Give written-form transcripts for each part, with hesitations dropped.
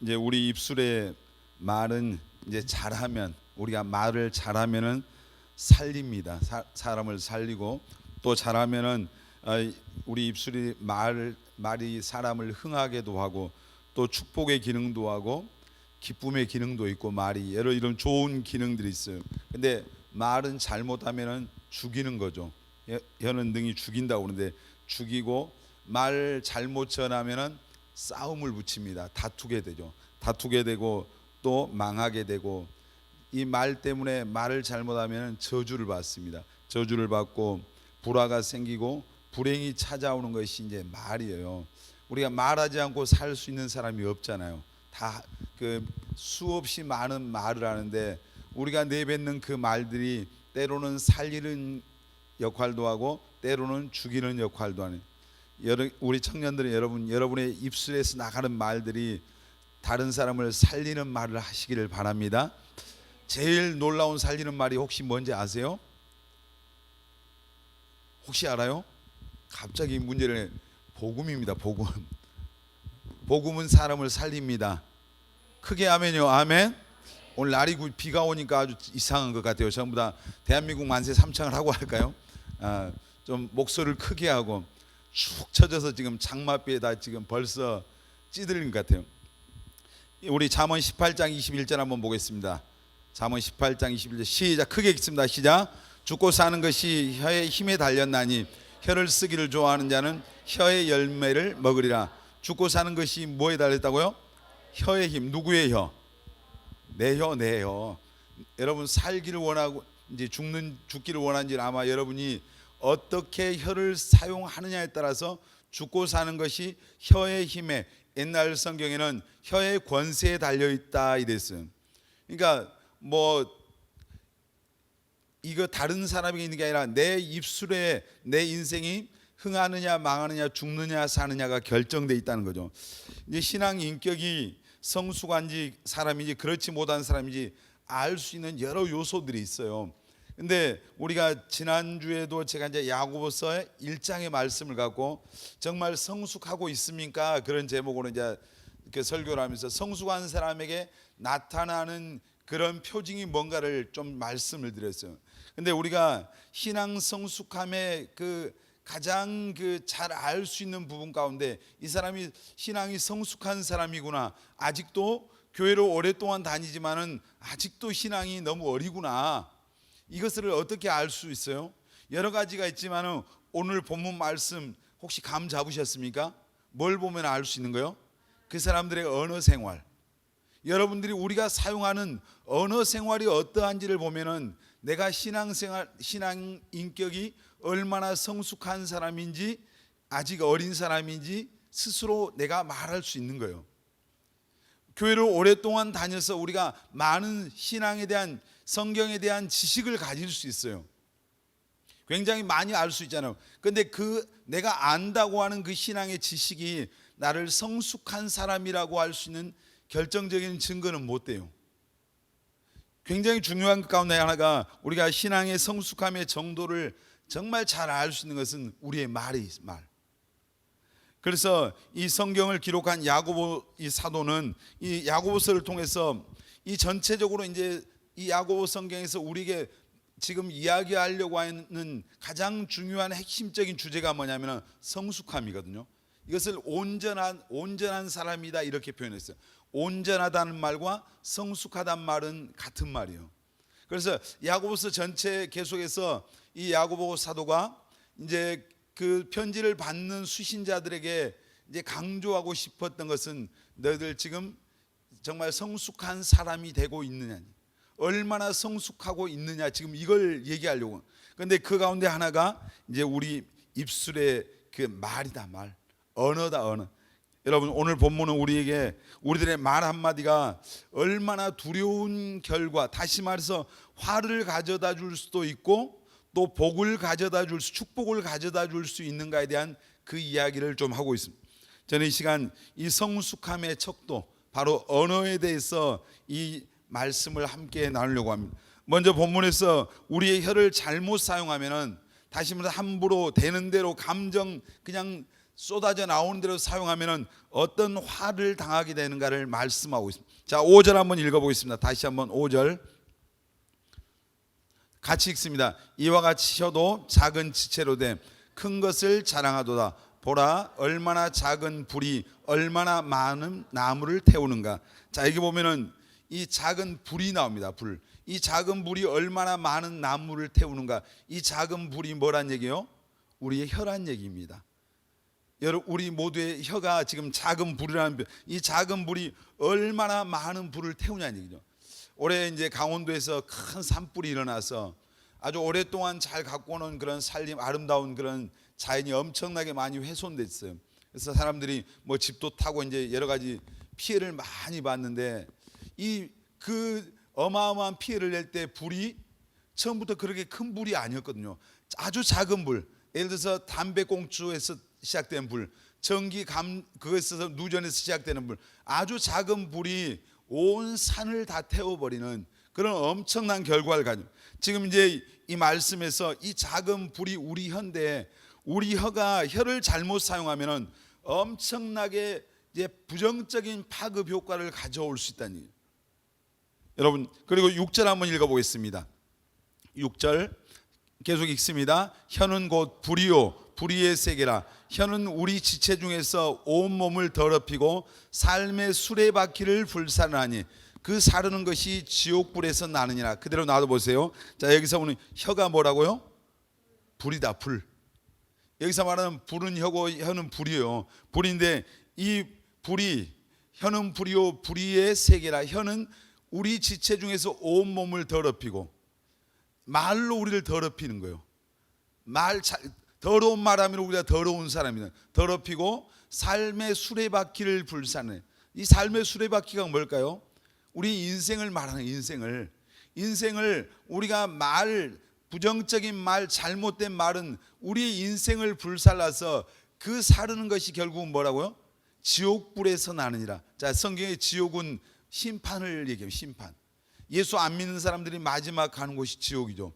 이제 우리 입술의 말은 이제 잘하면, 우리가 말을 잘하면은 살립니다. 사람을 살리고, 또 잘하면은 우리 입술이 말이 사람을 흥하게도 하고, 또 축복의 기능도 하고 기쁨의 기능도 있고, 말이 여러 이런 좋은 기능들이 있어요. 근데 말은 잘못하면은 죽이는 거죠. 혀는 능히 죽인다고 그러는데, 죽이고 말 잘못 전하면은 싸움을 붙입니다. 다투게 되죠. 다투게 되고 또 망하게 되고, 이 말 때문에 말을 잘못하면 저주를 받습니다. 저주를 받고 불화가 생기고 불행이 찾아오는 것이 이제 말이에요. 우리가 말하지 않고 살 수 있는 사람이 없잖아요. 다 그 수없이 많은 말을 하는데, 우리가 내뱉는 그 말들이 때로는 살리는 역할도 하고 때로는 죽이는 역할도 하는, 우리 청년들은 여러분의 입술에서 나가는 말들이 다른 사람을 살리는 말을 하시기를 바랍니다. 제일 놀라운 살리는 말이 혹시 뭔지 아세요? 혹시 알아요? 갑자기 문제를, 복음입니다. 복음. 복음은 사람을 살립니다. 크게 아멘요. 아멘. 오늘 날이 비가 오니까 아주 이상한 것 같아요. 전부 다 대한민국 만세 삼창을 하고 할까요? 좀 목소리를 크게 하고, 축 처져서 지금 장맛비에다 지금 벌써 찌들린 것 같아요. 우리 잠언 18장 21절 한번 보겠습니다. 잠언 18장 21절 시작. 크게 읽습니다. 시작. 죽고 사는 것이 혀의 힘에 달렸나니 혀를 쓰기를 좋아하는 자는 혀의 열매를 먹으리라. 죽고 사는 것이 뭐에 달렸다고요? 혀의 힘. 누구의 혀? 내 혀, 내 혀. 여러분 살기를 원하고 이제 죽기를 원하는지, 아마 여러분이 어떻게 혀를 사용하느냐에 따라서 죽고 사는 것이 혀의 힘에, 옛날 성경에는 혀의 권세에 달려 있다 이랬어요. 그러니까 이거 다른 사람에게 있는 게 아니라 내 입술에 내 인생이 흥하느냐 망하느냐 죽느냐 사느냐가 결정돼 있다는 거죠. 이제 신앙 인격이 성숙한지 사람인지 그렇지 못한 사람인지 알 수 있는 여러 요소들이 있어요. 근데 우리가 지난주에도 제가 이제 야고보서 1장의 말씀을 갖고 정말 성숙하고 있습니까? 그런 제목으로 이제 이렇게 설교를 하면서 성숙한 사람에게 나타나는 그런 표징이 뭔가를 좀 말씀을 드렸어요. 근데 우리가 신앙 성숙함의 그 가장 잘 알 수 있는 부분 가운데, 이 사람이 신앙이 성숙한 사람이구나, 아직도 교회를 오랫동안 다니지만은 아직도 신앙이 너무 어리구나, 이것을 어떻게 알 수 있어요? 여러 가지가 있지만은 오늘 본문 말씀 혹시 감 잡으셨습니까? 뭘 보면 알 수 있는 거요? 그 사람들의 언어 생활, 여러분들이 우리가 사용하는 언어 생활이 어떠한지를 보면은 내가 신앙 인격이 얼마나 성숙한 사람인지, 아직 어린 사람인지 스스로 내가 말할 수 있는 거예요. 교회를 오랫동안 다녀서 우리가 많은 신앙에 대한, 성경에 대한 지식을 가질 수 있어요. 굉장히 많이 알 수 있잖아요. 근데 내가 안다고 하는 그 신앙의 지식이 나를 성숙한 사람이라고 할 수 있는 결정적인 증거는 못 돼요. 굉장히 중요한 것 가운데 하나가, 우리가 신앙의 성숙함의 정도를 정말 잘 알 수 있는 것은 우리의 말. 그래서 이 성경을 기록한 야고보 이 사도는 이 야고보서를 통해서 이 전체적으로 이제 이 야고보 성경에서 우리에게 지금 이야기하려고 하는 가장 중요한 핵심적인 주제가 뭐냐면 성숙함이거든요. 이것을 온전한 사람이다 이렇게 표현했어요. 온전하다는 말과 성숙하다는 말은 같은 말이에요. 그래서 야고보서 전체 계속해서 이 야고보 사도가 이제 그 편지를 받는 수신자들에게 이제 강조하고 싶었던 것은, 너희들 지금 정말 성숙한 사람이 되고 있느냐, 얼마나 성숙하고 있느냐, 지금 이걸 얘기하려고. 그런데 그 가운데 하나가 이제 우리 입술의 그 말이다, 말. 언어다, 언어. 여러분, 오늘 본문은 우리들의 말 한마디가 얼마나 두려운 결과, 다시 말해서 화를 가져다 줄 수도 있고 또 복을 가져다 줄 수, 축복을 가져다 줄 수 있는가에 대한 그 이야기를 좀 하고 있습니다. 저는 이 시간 이 성숙함의 척도, 바로 언어에 대해서 이 말씀을 함께 나누려고 합니다. 먼저 본문에서 우리의 혀를 잘못 사용하면은, 다시 말해서 함부로 되는 대로 감정 그냥 쏟아져 나오는 대로 사용하면은 어떤 화를 당하게 되는가를 말씀하고 있습니다. 자, 5절 한번 읽어보겠습니다. 다시 한번 5절 같이 읽습니다. 이와 같이 혀도 작은 지체로 된 큰 것을 자랑하도다. 보라, 얼마나 작은 불이 얼마나 많은 나무를 태우는가. 자, 여기 보면은 이 작은 불이 나옵니다. 불. 이 작은 불이 얼마나 많은 나무를 태우는가. 이 작은 불이 뭐란 얘기요? 우리의 혀란 얘기입니다. 여러분, 우리 모두의 혀가 지금 작은 불이라는, 이 작은 불이 얼마나 많은 불을 태우냐는 얘기죠. 올해 이제 강원도에서 큰 산불이 일어나서 아주 오랫동안 잘 갖고 오는 그런 살림, 아름다운 그런 자연이 엄청나게 많이 훼손됐어요. 그래서 사람들이 뭐 집도 타고 이제 여러 가지 피해를 많이 봤는데, 이 그 어마어마한 피해를 낼 때 불이 처음부터 그렇게 큰 불이 아니었거든요. 아주 작은 불, 예를 들어서 담배꽁초에서 시작된 불, 전기감 그것에서 누전에서 시작되는 불, 아주 작은 불이 온 산을 다 태워버리는 그런 엄청난 결과를 가지고, 지금 이제 이 말씀에서 이 작은 불이 우리 혀인데, 우리 혀가 혀를 잘못 사용하면은 엄청나게 이제 부정적인 파급 효과를 가져올 수 있다는 얘기예요. 여러분, 그리고 6절 한번 읽어보겠습니다. 6절 계속 읽습니다. 혀는 곧 불이요 불의의 세계라. 혀는 우리 지체 중에서 온 몸을 더럽히고 삶의 수레바퀴를 불사르나니 그 사르는 것이 지옥불에서 나느니라. 그대로 놔둬보세요. 자, 여기서 보는 혀가 뭐라고요? 불이다. 불. 여기서 말하는 불은 혀고 혀는 불이요. 불인데 이 불이, 혀는 불이요 불의의 세계라. 혀는 우리 지체 중에서 온 몸을 더럽히고, 말로 우리를 더럽히는 거예요. 더러운 말하면 우리가 더러운 사람이다. 더럽히고 삶의 수레바퀴를 불사르네. 이 삶의 수레바퀴가 뭘까요? 우리 인생을 말하는, 인생을 우리가 부정적인 말, 잘못된 말은 우리의 인생을 불살라서 그 사르는 것이 결국은 뭐라고요? 지옥불에서 나느니라. 자, 성경의 지옥은 심판을 얘기해요. 심판. 예수 안 믿는 사람들이 마지막 가는 곳이 지옥이죠.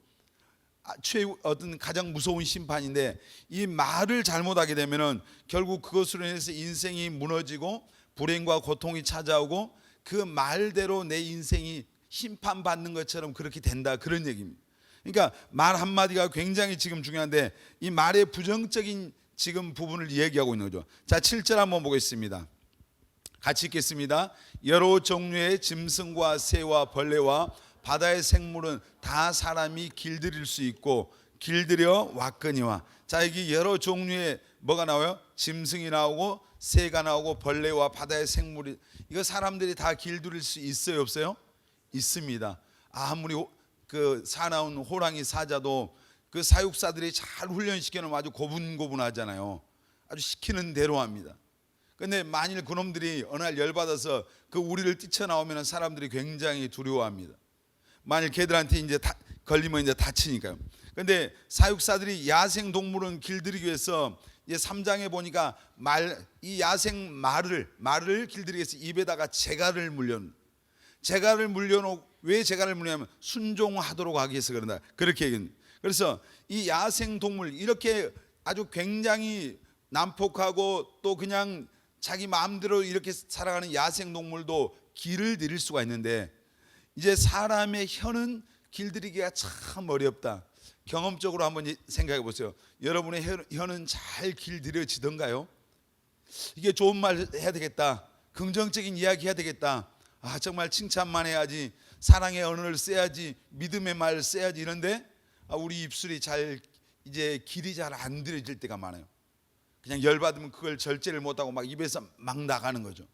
어떤 가장 무서운 심판인데, 이 말을 잘못하게 되면은 결국 그것으로 인해서 인생이 무너지고 불행과 고통이 찾아오고 그 말대로 내 인생이 심판받는 것처럼 그렇게 된다, 그런 얘기입니다. 그러니까 말 한마디가 굉장히 지금 중요한데, 이 말의 부정적인 지금 부분을 얘기하고 있는 거죠. 자, 7절 한번 보겠습니다. 같이 읽겠습니다. 여러 종류의 짐승과 새와 벌레와 바다의 생물은 다 사람이 길들일 수 있고 길들여 왔거니와. 자, 여기 여러 종류의 뭐가 나와요? 짐승이 나오고 새가 나오고 벌레와 바다의 생물이, 이거 사람들이 다 길들일 수 있어요, 없어요? 있습니다. 아무리 그 사나운 호랑이 사자도 그 사육사들이 잘 훈련시켜 놓으면 아주 고분고분하잖아요. 아주 시키는 대로 합니다. 근데 만일 그놈들이 어느 날 열받아서 그 우리를 뛰쳐나오면 사람들이 굉장히 두려워합니다. 만일 걔들한테 이제 걸리면 이제 다치니까요. 근데 사육사들이 야생 동물은 길들이기 위해서 이제 3장에 보니까 이 야생 말을 길들이기 위해서 입에다가 재갈을 물려놓고, 왜 재갈을 물냐면 순종하도록 하기 위해서 그런다, 그렇게 얘기합니다. 그래서 이 야생 동물, 이렇게 아주 굉장히 난폭하고 또 그냥 자기 마음대로 이렇게 살아가는 야생 동물도 길을 들일 수가 있는데, 이제 사람의 혀는 길들이기가 참 어렵다. 경험적으로 한번 생각해 보세요. 여러분의 혀는 잘 길들여지던가요? 이게 좋은 말 해야 되겠다, 긍정적인 이야기 해야 되겠다, 정말 칭찬만 해야지, 사랑의 언어를 써야지, 믿음의 말을 써야지, 이런데 우리 입술이 이제 길이 잘 안 들여질 때가 많아요. 그냥 열받으면 그걸 절제를 못하고 막 입에서 막 나가는 거죠.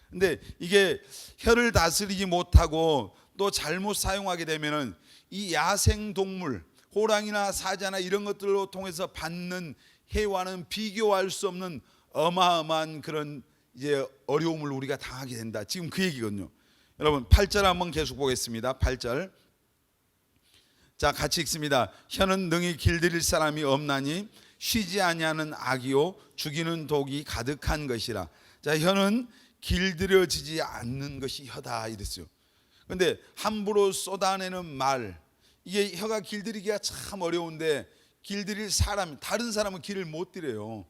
근데 이게 혀를 다스리지 못하고 또 잘못 사용하게 되면은 이 야생 동물, 호랑이나 사자나 이런 것들로 통해서 받는 해와는 비교할 수 없는 어마어마한 그런 이제 어려움을 우리가 당하게 된다, 지금 그 얘기거든요. 여러분 8절 한번 계속 보겠습니다. 8절. 자, 같이 읽습니다. 혀는 능히 길들일 사람이 없나니 쉬지 아니하는 악이요 죽이는 독이 가득한 것이라. 자, 혀는 길들여지지 않는 것이 혀다, 이랬어요. 근데 함부로 쏟아내는 말, 이게 혀가 길들이기가 참 어려운데, 길들일 사람, 다른 사람은 길을 못 들여요.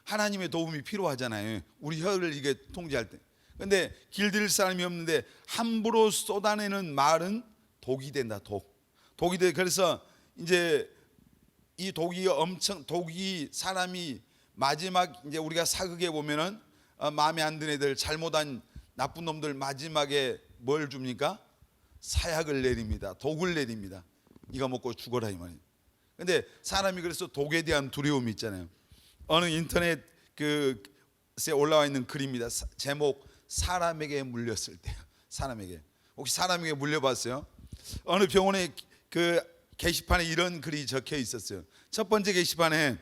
하나님의 도움이 필요하잖아요. 우리 혀를 이게 통제할 때. 근데 길들일 사람이 없는데 함부로 쏟아내는 말은 독이 된다. 독이 돼. 그래서 이제 이 독이 사람이 마지막 이제 우리가 사극에 보면은 마음에 안 드는 애들, 잘못한 나쁜 놈들 마지막에 뭘 줍니까? 사약을 내립니다. 독을 내립니다. 이거 먹고 죽어라 이 말이에요. 근데 사람이 그래서 독에 대한 두려움이 있잖아요. 어느 인터넷 그에 올라와 있는 글입니다. 제목 사람에게 물렸을 때요. 사람에게. 혹시 사람에게 물려봤어요? 어느 병원에 그 게시판에 이런 글이 적혀 있었어요. 첫 번째 게시판에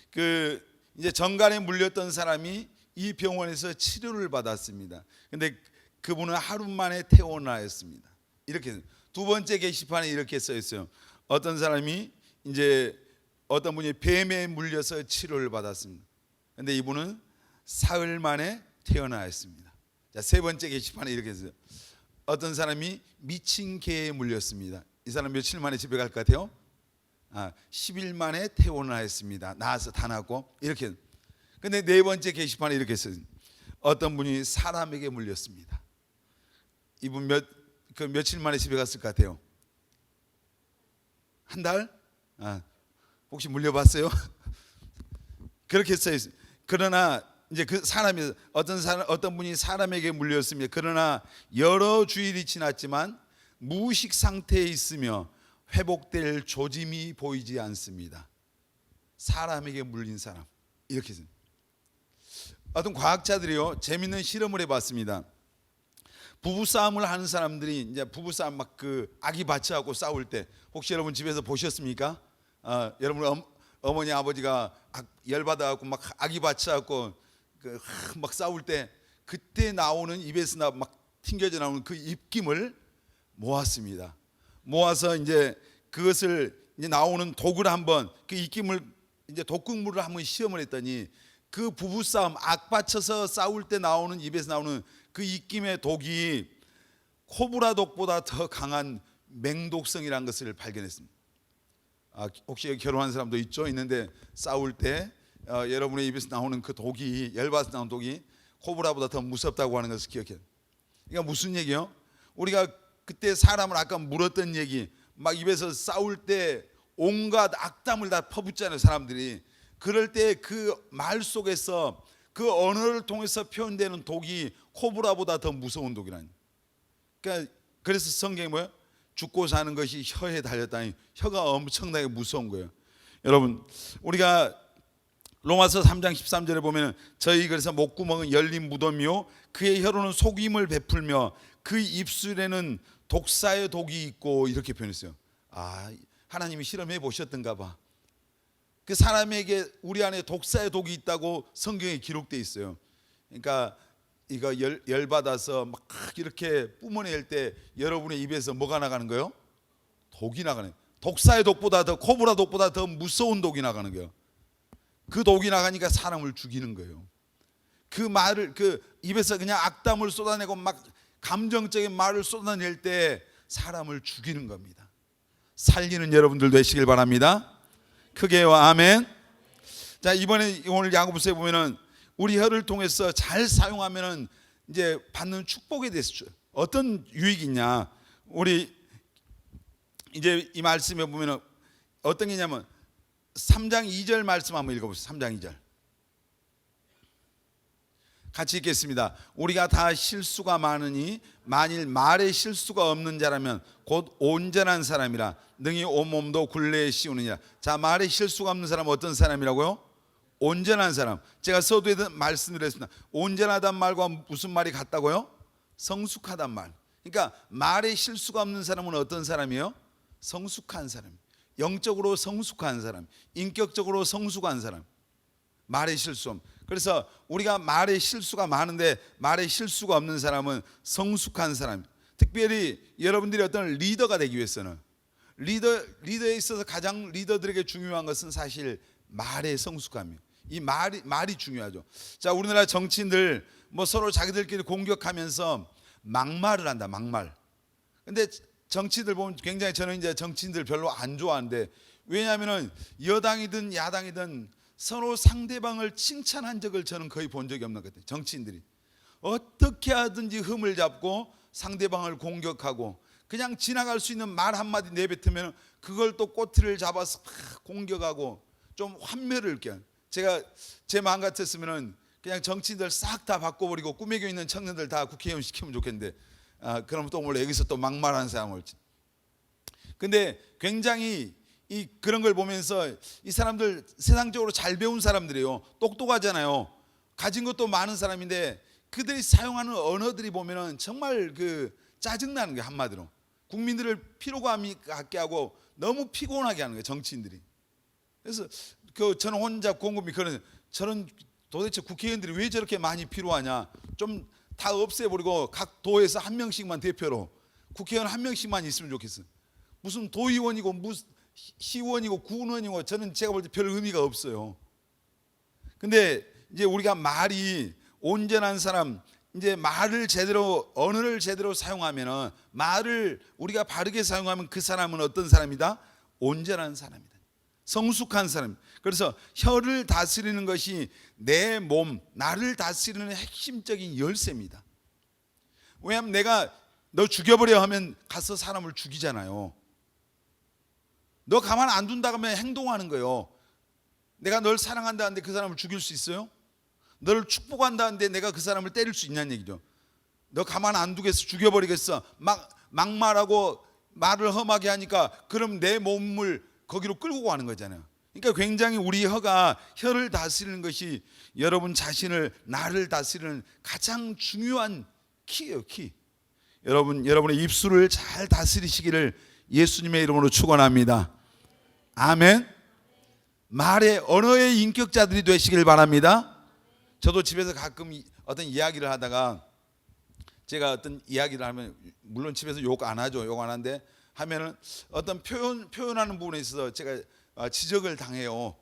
그 이제 정갈에 물렸던 사람이 이 병원에서 치료를 받았습니다. 근데 그분은 하루 만에 퇴원하였습니다. 이렇게. 두 번째 게시판에 이렇게 써 있어요. 어떤 사람이 이제 어떤 분이 뱀에 물려서 치료를 받았습니다. 근데 이분은 사흘 만에 퇴원하였습니다. 자, 세 번째 게시판에 이렇게 써요. 어떤 사람이 미친 개에 물렸습니다. 이 사람 며칠 만에 집에 갈 것 같아요? 10일 만에 퇴원하였습니다. 나와서 다 나고 이렇게. 근데 네 번째 게시판에 이렇게 써요. 어떤 분이 사람에게 물렸습니다. 이분 며칠 만에 집에 갔을 것 같아요? 한 달? 혹시 물려봤어요? 그렇게 써 있어요. 그러나 이제 그 사람이 어떤 분이 사람에게 물렸습니다. 그러나 여러 주일이 지났지만 무의식 상태에 있으며 회복될 조짐이 보이지 않습니다. 사람에게 물린 사람. 이렇게 써요. 어떤 과학자들이요 재밌는 실험을 해봤습니다. 부부싸움을 하는 사람들이 이제 부부싸움 막 그 아기 받쳐갖고 싸울 때 혹시 여러분 집에서 보셨습니까? 여러분 어머니 아버지가 열받아갖고 막 아기 받쳐갖고 막 싸울 때 그때 나오는 입에서 막 튕겨져 나오는 그 입김을 모았습니다. 모아서 이제 그것을 이제 나오는 독을 한번 그 입김을 이제 독극물을 한번 시험을 했더니 그 부부싸움 악 받쳐서 싸울 때 나오는 입에서 나오는 그 입김의 독이 코브라 독보다 더 강한 맹독성이라는 것을 발견했습니다. 혹시 결혼한 사람도 있는데 싸울 때 여러분의 입에서 나오는 그 독이 열받아서 나오는 독이 코브라보다 더 무섭다고 하는 것을 기억해요. 그러니까 무슨 얘기요? 우리가 그때 사람을 아까 물었던 얘기 막 입에서 싸울 때 온갖 악담을 다 퍼붓잖아요 사람들이. 그럴 때 그 말 속에서 그 언어를 통해서 표현되는 독이 코브라보다 더 무서운 독이라니. 그러니까 그래서 성경이 뭐예요? 죽고 사는 것이 혀에 달렸다니. 혀가 엄청나게 무서운 거예요. 여러분 우리가 로마서 3장 13절에 보면 저희 그래서 목구멍은 열린 무덤이요 그의 혀로는 속임을 베풀며 그 입술에는 독사의 독이 있고 이렇게 표현했어요. 하나님이 실험해 보셨던가 봐. 그 사람에게 우리 안에 독사의 독이 있다고 성경에 기록되어 있어요. 그러니까 이거 열받아서 막 이렇게 뿜어낼 때 여러분의 입에서 뭐가 나가는 거예요? 독이 나가는. 독사의 독보다 더 코브라 독보다 더 무서운 독이 나가는 거예요. 그 독이 나가니까 사람을 죽이는 거예요. 그 말을 그 입에서 그냥 악담을 쏟아내고 막 감정적인 말을 쏟아낼 때 사람을 죽이는 겁니다. 살리는 여러분들 되시길 바랍니다. 크게요 아멘. 자 이번에 오늘 야고보서에 보면은 우리 혀를 통해서 잘 사용하면은 이제 받는 축복에 대해서 어떤 유익이 있냐. 우리 이제 이 말씀에 보면은 어떤 게 있냐면 3장 2절 말씀 한번 읽어보세요. 3장 2절 같이 읽겠습니다. 우리가 다 실수가 많으니 만일 말에 실수가 없는 자라면 곧 온전한 사람이라 능히 온몸도 굴레에 씌우느니라. 자 말에 실수가 없는 사람은 어떤 사람이라고요? 온전한 사람. 제가 서두에도 말씀드렸습니다. 온전하단 말과 무슨 말이 같다고요? 성숙하단 말. 그러니까 말에 실수가 없는 사람은 어떤 사람이에요? 성숙한 사람. 영적으로 성숙한 사람, 인격적으로 성숙한 사람. 말에 실수 없는. 그래서 우리가 말에 실수가 많은데 말에 실수가 없는 사람은 성숙한 사람. 특별히 여러분들이 어떤 리더가 되기 위해서는 리더에 있어서 가장 리더들에게 중요한 것은 사실 말의 성숙함이에요. 이 말이 중요하죠. 자, 우리나라 정치인들 뭐 서로 자기들끼리 공격하면서 막말을 한다. 막말. 근데 정치인들 보면 굉장히 저는 이제 정치인들 별로 안 좋아하는데 왜냐하면은 여당이든 야당이든 서로 상대방을 칭찬한 적을 저는 거의 본 적이 없는 것 같아요. 정치인들이 어떻게 하든지 흠을 잡고 상대방을 공격하고, 그냥 지나갈 수 있는 말 한마디 내뱉으면 그걸 또 꼬투리를 잡아서 막 공격하고 좀 환멸을 껴. 제가 제 마음 같았으면은 그냥 정치인들 싹 다 바꿔버리고 꾸미고 있는 청년들 다 국회의원 시키면 좋겠는데, 그럼 또 원래 여기서 또 막말하는 사람을. 근데 굉장히 그런 걸 보면서 이 사람들 세상적으로 잘 배운 사람들이에요. 똑똑하잖아요. 가진 것도 많은 사람인데 그들이 사용하는 언어들이 보면은 정말 짜증나는 게, 한마디로 국민들을 피로감 갖게 하고 너무 피곤하게 하는 거예요, 정치인들이. 그래서 저는 혼자 곰곰이 그런, 저는 도대체 국회의원들이 왜 저렇게 많이 필요하냐, 좀 다 없애버리고 각 도에서 한 명씩만 대표로, 국회의원 한 명씩만 있으면 좋겠어요. 무슨 도의원이고 무슨 시의원이고 구의원이고 저는 제가 볼 때 별 의미가 없어요. 근데 이제 우리가 말이 온전한 사람, 이제 말을 제대로, 언어를 제대로 사용하면은, 말을 우리가 바르게 사용하면 그 사람은 어떤 사람이다? 온전한 사람이다. 성숙한 사람. 그래서 혀를 다스리는 것이 내 몸, 나를 다스리는 핵심적인 열쇠입니다. 왜냐하면 내가 너 죽여버려 하면 가서 사람을 죽이잖아요. 너 가만 안 둔다고 하면 행동하는 거예요. 내가 널 사랑한다는데 그 사람을 죽일 수 있어요? 너를 축복한다는데 내가 그 사람을 때릴 수 있냐는 얘기죠. 너 가만 안 두겠어? 죽여버리겠어? 막말하고 말을 험하게 하니까 그럼 내 몸을 거기로 끌고 가는 거잖아요. 그러니까 굉장히 우리 혀를 다스리는 것이 여러분 자신을, 나를 다스리는 가장 중요한 키예요, 키. 여러분의 입술을 잘 다스리시기를 예수님의 이름으로 축원합니다. 아멘. 말의, 언어의 인격자들이 되시길 바랍니다. 저도 집에서 가끔 어떤 이야기를 하다가, 제가 어떤 이야기를 하면, 물론 집에서 욕 안 하죠. 욕 안 하는데 하면은 어떤 표현하는 부분에 있어서 제가 지적을 당해요.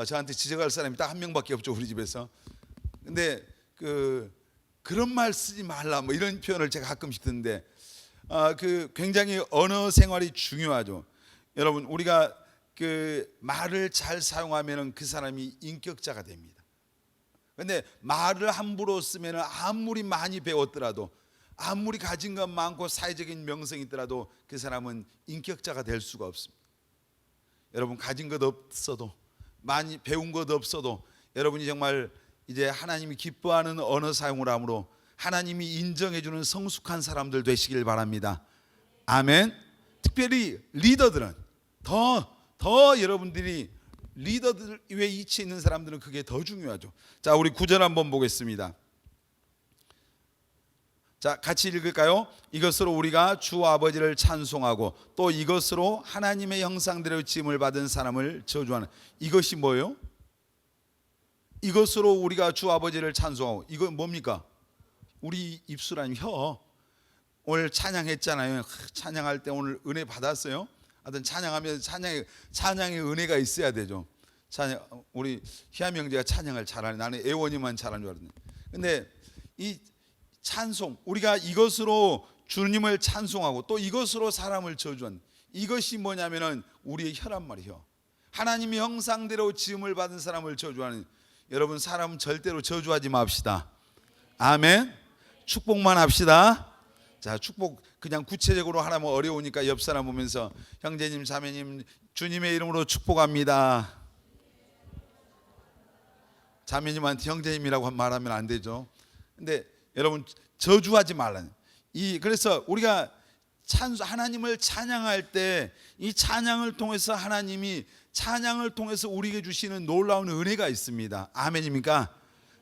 저한테 지적할 사람이 딱 한 명밖에 없죠, 우리 집에서. 근데 그런 말 쓰지 말라, 뭐 이런 표현을 제가 가끔씩 듣는데, 굉장히 언어 생활이 중요하죠. 여러분, 우리가 말을 잘 사용하면은 그 사람이 인격자가 됩니다. 근데 말을 함부로 쓰면은 아무리 많이 배웠더라도, 아무리 가진 것 많고 사회적인 명성이 있더라도 그 사람은 인격자가 될 수가 없습니다. 여러분, 가진 것 없어도, 많이 배운 것 없어도, 여러분이 정말 이제 하나님이 기뻐하는 언어 사용을 함으로 하나님이 인정해 주는 성숙한 사람들 되시길 바랍니다. 아멘. 특별히 리더들은 더 여러분들이 리더들 위에 위치해 있는 사람들은 그게 더 중요하죠. 자, 우리 9절 한번 보겠습니다. 자, 같이 읽을까요? 이것으로 우리가 주 아버지를 찬송하고 또 이것으로 하나님의 형상대로 지음을 받은 사람을 저주하는. 이것이 뭐예요? 이것으로 우리가 주 아버지를 찬송하고, 이거 뭡니까? 우리 입술 아니면 혀. 오늘 찬양했잖아요. 찬양할 때 오늘 은혜 받았어요? 하여튼 찬양하면 찬양의 은혜가 있어야 되죠. 우리 희암이 형제가 찬양을 잘하네. 나는 애원이만 잘하는 줄 알았는데. 근데 이 찬송, 우리가 이것으로 주님을 찬송하고 또 이것으로 사람을 저주한, 이것이 뭐냐면은 우리의 혀란 말이에요. 하나님의 형상대로 지음을 받은 사람을 저주하는. 여러분, 사람은 절대로 저주하지 맙시다. 아멘. 축복만 합시다. 자, 축복 그냥 구체적으로 하라면 어려우니까 옆 사람 보면서 형제님, 자매님, 주님의 이름으로 축복합니다. 자매님한테 형제님이라고 말하면 안 되죠. 근데 여러분, 저주하지 말라는. 그래서 우리가 하나님을 찬양할 때 이 찬양을 통해서 하나님이 찬양을 통해서 우리에게 주시는 놀라운 은혜가 있습니다. 아멘입니까?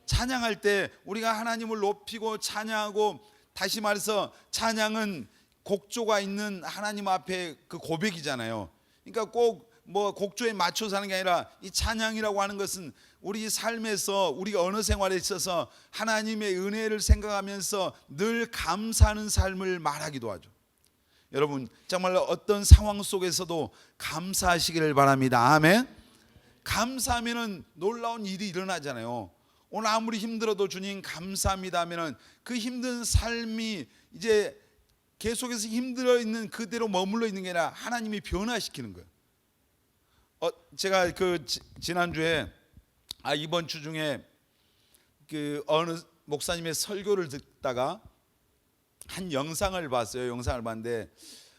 찬양할 때 우리가 하나님을 높이고 찬양하고, 다시 말해서 찬양은 곡조가 있는 하나님 앞에 그 고백이잖아요. 그러니까 꼭 뭐 곡조에 맞춰서 하는 게 아니라, 이 찬양이라고 하는 것은 우리 삶에서, 우리 언어 생활에 있어서 하나님의 은혜를 생각하면서 늘 감사하는 삶을 말하기도 하죠. 여러분, 정말 어떤 상황 속에서도 감사하시기를 바랍니다. 아멘. 감사하면은 놀라운 일이 일어나잖아요. 오늘 아무리 힘들어도 주님 감사합니다 하면은 그 힘든 삶이 이제 계속해서 힘들어 있는 그대로 머물러 있는 게 아니라 하나님이 변화시키는 거예요. 제가 지난주에 이번 주 중에 그 어느 목사님의 설교를 듣다가 한 영상을 봤어요. 영상을 봤는데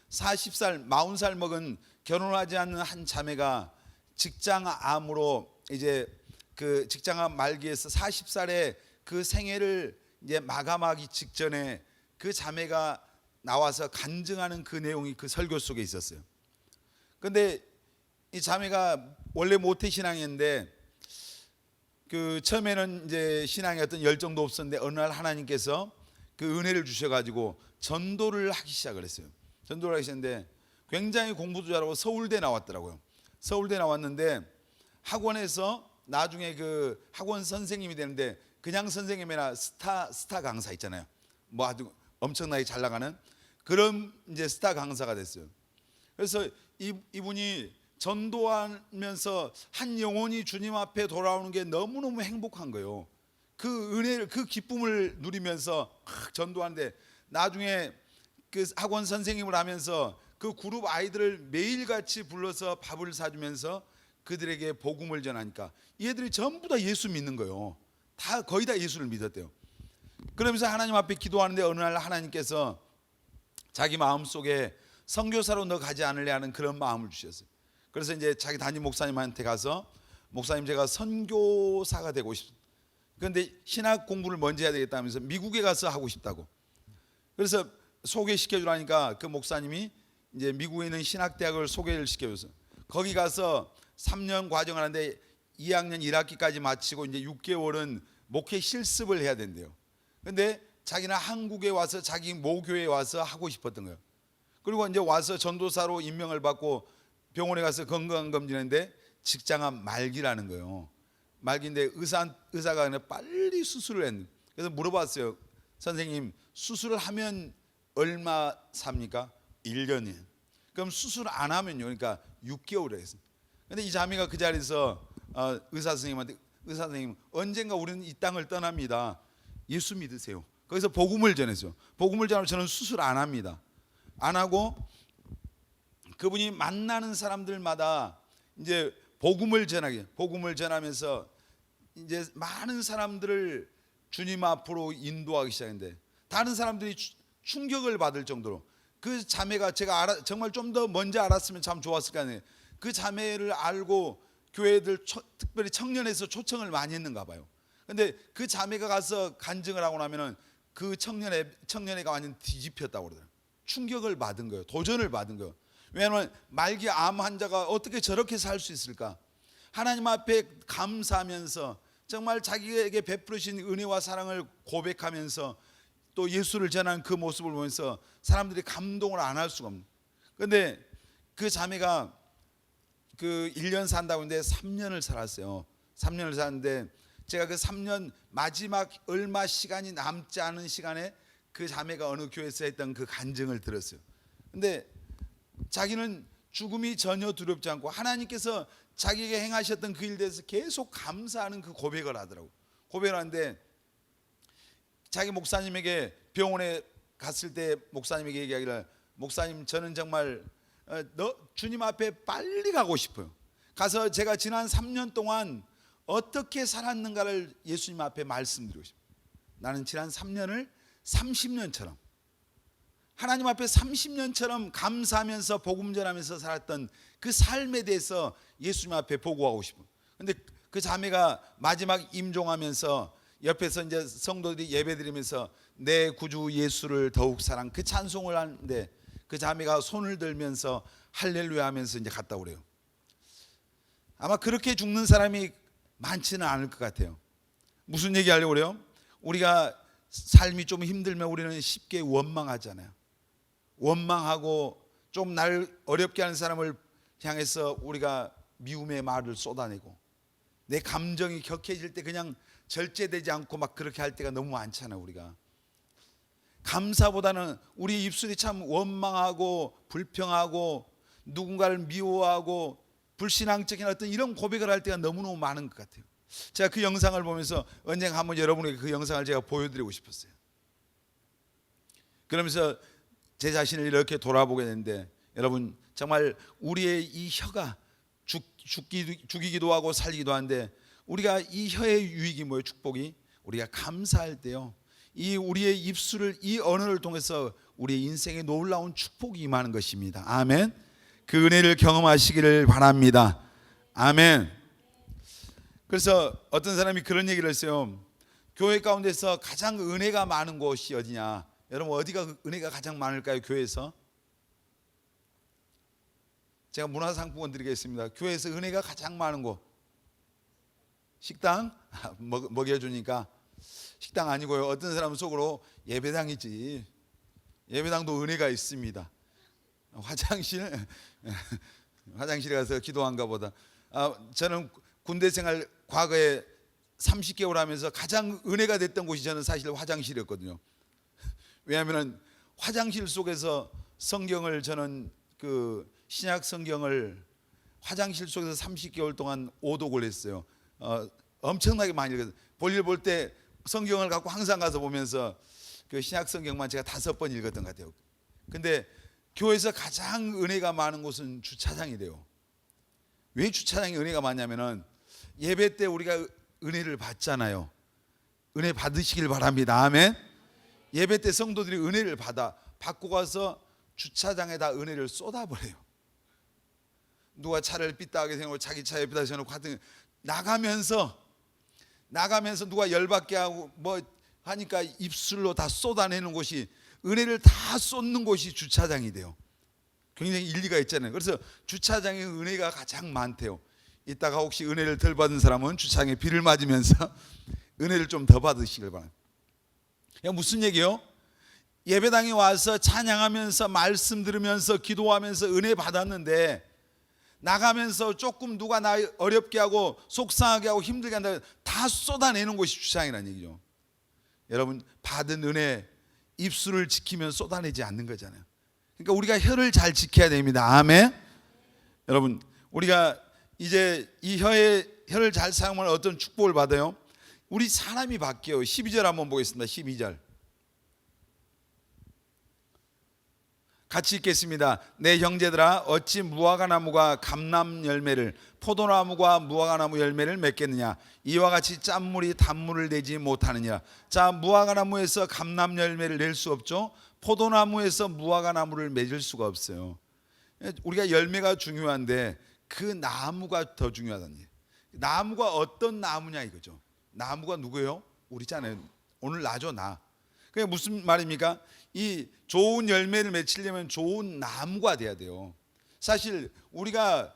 40살, 40살 먹은 결혼하지 않는 한 자매가 직장암으로 이제 그 직장암 말기에서 40살에 그 생애를 이제 마감하기 직전에 그 자매가 나와서 간증하는 그 내용이 그 설교 속에 있었어요. 근데 이 자매가 원래 모태 신앙이었는데 그 처음에는 이제 신앙에 어떤 열정도 없었는데 어느 날 하나님께서 그 은혜를 주셔가지고 전도를 하기 시작을 했어요. 전도를 하기 시작했는데 굉장히 공부도 잘하고 서울대 나왔더라고요. 서울대 나왔는데 학원에서 나중에 그 학원 선생님이 되는데 그냥 선생님이 아니라 스타 강사 있잖아요. 뭐 아주 엄청나게 잘 나가는 그런 이제 스타 강사가 됐어요. 그래서 이분이 전도하면서 한 영혼이 주님 앞에 돌아오는 게 너무너무 행복한 거예요. 그 은혜를, 그 기쁨을 누리면서 전도하는데 나중에 그 학원 선생님을 하면서 그 그룹 아이들을 매일같이 불러서 밥을 사주면서 그들에게 복음을 전하니까 얘들이 전부 다 예수 믿는 거예요. 다 거의 다 예수를 믿었대요. 그러면서 하나님 앞에 기도하는데 어느 날 하나님께서 자기 마음속에 선교사로 너 가지 않을래 하는 그런 마음을 주셨어요. 그래서 이제 자기 담임 목사님한테 가서 목사님 제가 선교사가 되고 싶습니다. 그런데 신학 공부를 먼저 해야 되겠다면서 미국에 가서 하고 싶다고. 그래서 소개시켜 주라니까 그 목사님이 이제 미국에 있는 신학대학을 소개를 시켜줘서 거기 가서 3년 과정을 하는데 2학년 1학기까지 마치고 이제 6개월은 목회 실습을 해야 된대요. 근데 자기는 한국에 와서 자기 모교에 와서 하고 싶었던 거예요. 그리고 이제 와서 전도사로 임명을 받고 병원에 가서 건강검진했는데 직장암 말기라는 거예요. 말기인데 의사가 그냥 빨리 수술을 했는데 그래서 물어봤어요. 선생님 수술을 하면 얼마 삽니까? 1년이에요. 그럼 수술 안 하면요? 그러니까 6개월에 했어요. 근데 이 자매가 그 자리에서 의사 선생님한테 의사 선생님 언젠가 우리는 이 땅을 떠납니다. 예수 믿으세요. 거기서 복음을 전했어요. 복음을 전하면 저는 수술 안 합니다. 안 하고 그분이 만나는 사람들마다 이제 복음을 전하면서 이제 많은 사람들을 주님 앞으로 인도하기 시작했는데 다른 사람들이 충격을 받을 정도로 그 자매가 제가 정말 좀 더 먼저 알았으면 참 좋았을 거 아니에요. 그 자매를 알고 교회들 특별히 청년에서 초청을 많이 했는가 봐요. 근데 그 자매가 가서 간증을 하고 나면은 그 청년애가 완전 뒤집혔다고 그러더라고요. 충격을 받은 거예요. 도전을 받은 거예요. 왜냐하면 말기 암 환자가 어떻게 저렇게 살 수 있을까? 하나님 앞에 감사하면서 정말 자기에게 베풀으신 은혜와 사랑을 고백하면서 또 예수를 전하는 그 모습을 보면서 사람들이 감동을 안 할 수가 없는. 그런데 그 자매가 그 1년 산다고 했는데 3년을 살았어요. 3년을 살았는데 제가 그 3년 마지막 얼마 시간이 남지 않은 시간에 그 자매가 어느 교회에서 했던 그 간증을 들었어요. 근데 자기는 죽음이 전혀 두렵지 않고 하나님께서 자기에게 행하셨던 그 일에 대해서 계속 감사하는 그 고백을 하더라고요. 고백을 하는데 자기 목사님에게 병원에 갔을 때 목사님에게 얘기하기를 목사님 저는 정말 주님 앞에 빨리 가고 싶어요. 가서 제가 지난 3년 동안 어떻게 살았는가를 예수님 앞에 말씀드리고 싶어요. 나는 지난 3년을 30년처럼 하나님 앞에 30년처럼 감사하면서 복음 전하면서 살았던 그 삶에 대해서 예수님 앞에 보고하고 싶어요. 근데 그 자매가 마지막 임종하면서 옆에서 이제 성도들이 예배드리면서 내 구주 예수를 더욱 사랑 그 찬송을 하는데 그 자매가 손을 들면서 할렐루야 하면서 이제 갔다 오래요. 아마 그렇게 죽는 사람이 많지는 않을 것 같아요. 무슨 얘기 하려고 그래요? 우리가 삶이 좀 힘들면 우리는 쉽게 원망하잖아요. 원망하고 좀 날 어렵게 하는 사람을 향해서 우리가 미움의 말을 쏟아내고 내 감정이 격해질 때 그냥 절제되지 않고 막 그렇게 할 때가 너무 많잖아요. 우리가 감사보다는 우리 입술이 참 원망하고 불평하고 누군가를 미워하고 불신앙적인 어떤 이런 고백을 할 때가 너무너무 많은 것 같아요. 제가 그 영상을 보면서 언젠가 한번 여러분에게 그 영상을 제가 보여드리고 싶었어요. 그러면서 제 자신을 이렇게 돌아보게 되는데 여러분 정말 우리의 이 혀가 죽이기도 하고 살리기도 하는데 우리가 이 혀의 유익이 뭐예요? 축복이 우리가 감사할 때요, 이 우리의 입술을, 이 언어를 통해서 우리의 인생에 놀라운 축복이 임하는 것입니다. 아멘. 그 은혜를 경험하시기를 바랍니다. 아멘. 그래서 어떤 사람이 그런 얘기를 했어요. 교회 가운데서 가장 은혜가 많은 곳이 어디냐? 여러분, 어디가 은혜가 가장 많을까요? 교회에서? 제가 문화상품권 드리겠습니다. 교회에서 은혜가 가장 많은 곳, 식당? 먹여주니까 식당 아니고요, 어떤 사람 속으로 예배당이지. 예배당도 은혜가 있습니다. 화장실? 화장실에 가서 기도한가 보다. 저는 군대 생활 과거에 30개월 하면서 가장 은혜가 됐던 곳이 저는 사실 화장실이었거든요. 왜냐하면 화장실 속에서 성경을, 저는 그 신약 성경을 화장실 속에서 30개월 동안 오독을 했어요. 엄청나게 많이 읽었어요. 볼일 볼 때 성경을 갖고 항상 가서 보면서 그 신약 성경만 제가 5번 읽었던 것 같아요. 근데 교회에서 가장 은혜가 많은 곳은 주차장이래요. 왜 주차장에 은혜가 많냐면은 예배 때 우리가 은혜를 받잖아요. 은혜 받으시길 바랍니다. 아멘. 예배 때 성도들이 은혜를 받고 가서 주차장에다 은혜를 쏟아버려요. 누가 차를 삐딱하게 세우고 자기 차 옆에다 세워놓고 하여튼 나가면서 누가 열받게 하고 뭐 하니까 입술로 다 쏟아내는 곳이, 은혜를 다 쏟는 곳이 주차장이 돼요. 굉장히 일리가 있잖아요. 그래서 주차장에 은혜가 가장 많대요. 이따가 혹시 은혜를 덜 받은 사람은 주차장에 비를 맞으면서 은혜를 좀 더 받으시길 바랍니다. 무슨 얘기예요? 예배당에 와서 찬양하면서 말씀 들으면서 기도하면서 은혜 받았는데 나가면서 조금 누가 나 어렵게 하고 속상하게 하고 힘들게 한다면 다 쏟아내는 곳이 주차장이라는 얘기죠. 여러분, 받은 은혜 입술을 지키면 쏟아내지 않는 거잖아요. 그러니까 우리가 혀를 잘 지켜야 됩니다. 아멘. 여러분, 우리가 이제 이 혀를 잘 사용하면 어떤 축복을 받아요? 우리 사람이 바뀌어요. 12절 한번 보겠습니다. 12절 같이 읽겠습니다. 내 형제들아, 어찌 무화과나무가 감람 열매를, 포도나무가 무화과나무 열매를 맺겠느냐? 이와 같이 짠물이 단물을 내지 못하느니라. 자, 무화과나무에서 감람 열매를 낼 수 없죠. 포도나무에서 무화과나무를 맺을 수가 없어요. 우리가 열매가 중요한데 그 나무가 더 중요하다는 얘기예요. 나무가 어떤 나무냐 이거죠. 나무가 누구예요? 우리잖아요. 오늘 나죠, 나. 그게 무슨 말입니까? 이 좋은 열매를 맺으려면 좋은 나무가 돼야 돼요. 사실 우리가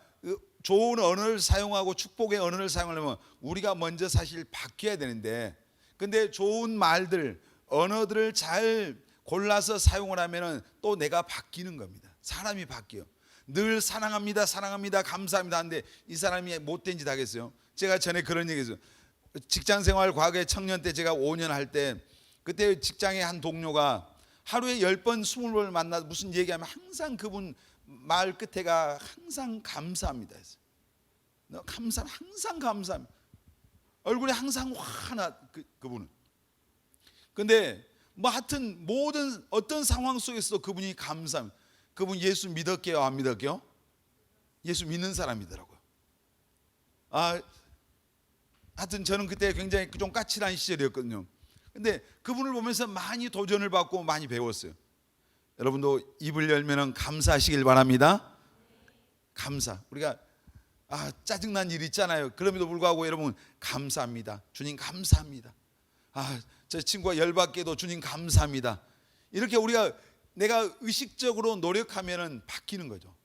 좋은 언어를 사용하고 축복의 언어를 사용하려면 우리가 먼저 사실 바뀌어야 되는데, 근데 좋은 말들, 언어들을 잘 골라서 사용을 하면은 또 내가 바뀌는 겁니다. 사람이 바뀌어요. 늘 사랑합니다, 사랑합니다, 감사합니다 하는데 이 사람이 못된 짓 하겠어요? 제가 전에 그런 얘기했어요. 직장생활 과거에 청년 때 제가 5년 할 때, 그때 직장의 한 동료가 하루에 10번 20번 만나서 무슨 얘기하면 항상 그분 말 끝에가 항상 감사합니다 했어요. 항상 감사합니다. 얼굴에 항상 화나 그분은. 근데 뭐 하여튼 모든 어떤 상황 속에서도 그분이 감사합니다. 그분 예수 믿었게요, 안 믿었게요? 예수 믿는 사람이더라고요. 하여튼 저는 그때 굉장히 좀 까칠한 시절이었거든요. 근데 그분을 보면서 많이 도전을 받고 많이 배웠어요. 여러분도 입을 열면은 감사하시길 바랍니다. 감사. 우리가 짜증난 일 있잖아요. 그럼에도 불구하고 여러분 감사합니다. 주님 감사합니다. 저 친구가 열받게 해도 주님 감사합니다. 이렇게 내가 의식적으로 노력하면은 바뀌는 거죠.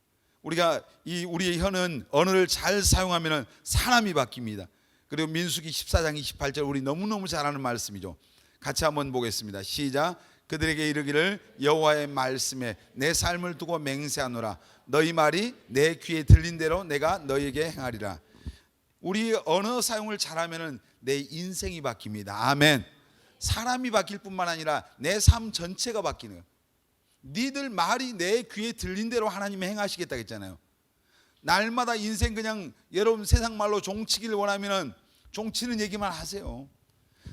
우리의 혀는 언어를 잘 사용하면은 사람이 바뀝니다. 그리고 민수기 14장 28절 우리 너무너무 잘 아는 말씀이죠. 같이 한번 보겠습니다. 시작. 그들에게 이르기를 여호와의 말씀에 내 삶을 두고 맹세하노라. 너희 말이 내 귀에 들린 대로 내가 너희에게 행하리라. 우리 언어 사용을 잘하면은 내 인생이 바뀝니다. 아멘. 사람이 바뀔 뿐만 아니라 내 삶 전체가 바뀌는 거예요. 니들 말이 내 귀에 들린 대로 하나님이 행하시겠다 했잖아요. 날마다 인생 그냥 여러분 세상 말로 종치기를 원하면은 종치는 얘기만 하세요.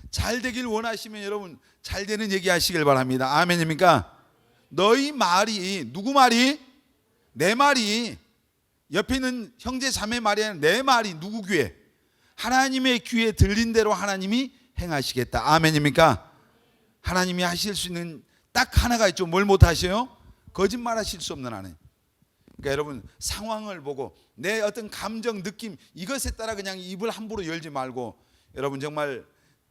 잘 되길 원하시면 여러분 잘 되는 얘기 하시길 바랍니다. 아멘입니까? 너희 말이, 누구 말이? 내 말이, 옆에 있는 형제 자매 말이 아니라 내 말이 누구 귀에? 하나님의 귀에 들린 대로 하나님이 행하시겠다. 아멘입니까? 하나님이 하실 수 있는 딱 하나가 있죠. 뭘 못하셔요? 거짓말하실 수 없는 하나님. 그러니까 여러분, 상황을 보고 내 어떤 감정, 느낌, 이것에 따라 그냥 입을 함부로 열지 말고, 여러분 정말